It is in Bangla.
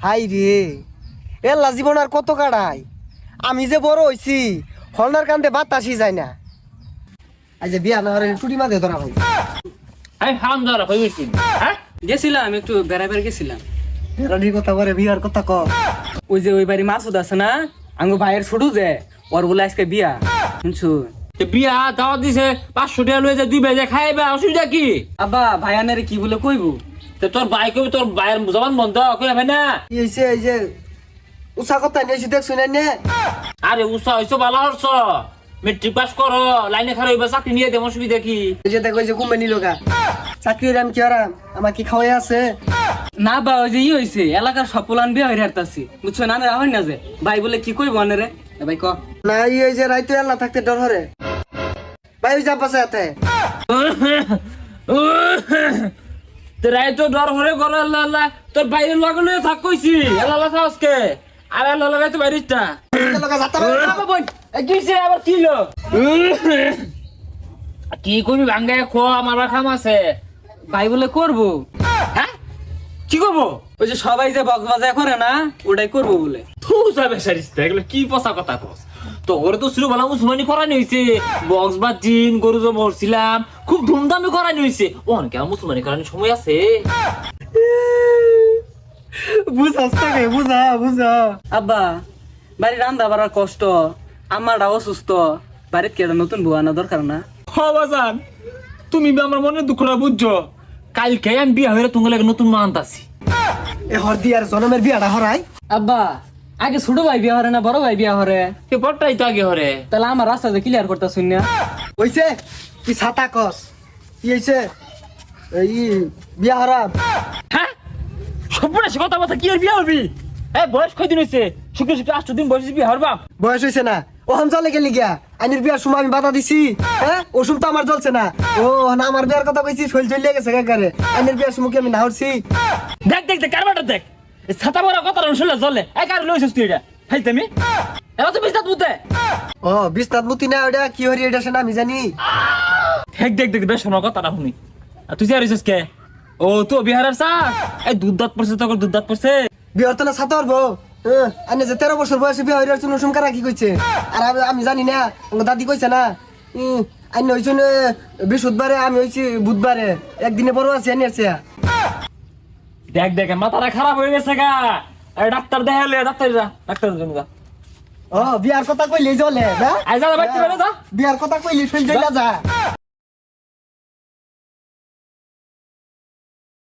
হাই রে এলা জীবন আর কত কাটাই আমি যে বড় হইছি হলনার কান্দে বাতাসই যায় না আজ বিয়া না হলে টুটি মাঝে ধরা ভাই এই হারাম দাদা কই গেছিস হ্যাঁ গেছিলাম একটু বেড়াবার গেছিলাম। বেড়ানির কথা বলে বিয়ার কথা ক ওই যে ওই বাড়ি মাসুদ আছে না আঙ্গো ভাইয়ের ছোট যে ওর বলে আজকে বিয়া শুনছো। বিয়া দাওয়াত দিছে 500 টাকা লয়ে যা 2 বেজে খাইবা অসুবিধা কি? আব্বা ভাইয়ানের কি বলে কইবো? তে তোর ভাই কই তোর ভাইয়ের জবান বন্ধ কই হবে না? এই যে উষা কথা নিয়েছি দেখ শুনে নে আরে উসা হইছো ভালো হরছ মেট্রিক পাস করো লাইনে খারাপ হইবা চাকরি নিয়ে দেব অসুবিধা কি? এই যে দেখ ওই যে কুম্বে নিল গা চাকরির আমি কি আরাম আমার কি খাওয়াই আছে না বা ওই যে হইছে এলাকার সব পোলান বিয়া হইরে হারতাছি বুঝছো না না হয় না যে ভাই বলে কি কইবো আনেরে ভাই ক না এই যে রাইতে আল্লাহ থাকতে ডর হরে ভাই ওই যা পাশে আতে তোরাই তো ডর হরে করো আল্লাহ আল্লাহ তোর বাইরের লগে লয়ে থাক কইছি আল্লাহ আল্লাহ আজকে আর আল্লাহ আল্লাহ তো বাইরিস্তা বাবা বোন কিসে আবার কি লো কি কইবি ভাঙ্গায় খো আমার খাম আছে ভাই বলে করবো হ্যাঁ কি করবো ওই যে সবাই যে বক্স বাজায় করে না ওটাই করবো বলে থু যাবে সারিস্তা এগুলো কি পচা কথা কস তো ওরে তো ছিল বলা মুসলমানি করানি হয়েছে বক্স বা জিন গরু যে মরছিলাম খুব ধুমধামে করানি হয়েছে অনেকে মুসলমানি করানোর সময় আছে বুঝাস তোকে বুঝা আব্বা বাড়ি রান্দা বাড়ার কষ্ট আমারটা অসুস্থ বাড়িতে কেটে নতুন বউ আনা দরকার না বাজান তুমি আমার মনে দুঃখটা বুঝছো কালকে আমি বিয়া হয়ে তোমার লাগে নতুন মা আনতাছি এ হরদি আর জনমের বিয়াটা হরাই আব্বা আগে ছোট ভাই বিয়া হরে না বড় ভাই বিয়া হরে সে পরটাই তো আগে হরে তাহলে আমার রাস্তাতে ক্লিয়ার করতেছুন না হইছে কি ছাতা কস কি হইছে এই বিয়া হারাম হ্যাঁ সম্পূর্ণ সে কথা কি আর বিয়া হবি হ্যাঁ বয়স কয়দিন হয়েছে শুক্র 8 দিন বয়স বিয়া হরবাম বয়স হইছে না ও হাম চলে গেলি গিয়া আইনের বিয়ার সময় আমি বাধা দিছি হ্যাঁ ওষুধ তো আমার জ্বলছে না ও না আমার বিয়ার কথা কইছি শৈল চলে গেছে কাকারে আইনের বিয়ার সময় কি আমি না হরছি দেখ কারবারটা দেখ ছাতা বড় কথা শুনলে চলে এক আর লইছিস তুই এটা ভাই তুমি এরা তো বিস্তার বুঝতে ও বিস্তার মুতি না ওটা কি হরি এটা সেনা আমি জানি দেখ বেশ শোনার কথাটা শুনি আর তুই আর কে ও তো বিহারের চা এই দুধ দাঁত পড়ছে তোর দুধ দাঁত পড়ছে বিয়ার তো না ছাতা হরবো আইনে যে 13 বছর বয়সে বিয়া হইরার জন্য সুমকারা কি কইছে আর আমি জানি না আমার দাদি কইছে না আইনে হইছে বৃহস্পতিবারে আমি হইছি বুধবারে একদিনে বড় আছে আইনে আছে দেখ মাথাটা খারাপ হয়ে গেছে গা ডাক্তার দেখালে ডাক্তার জন্য যা ও বিয়ার কথা কইলে জ্বলে না আই যা বাইতে যা বিয়ার কথা কইলে শৈল চলে যা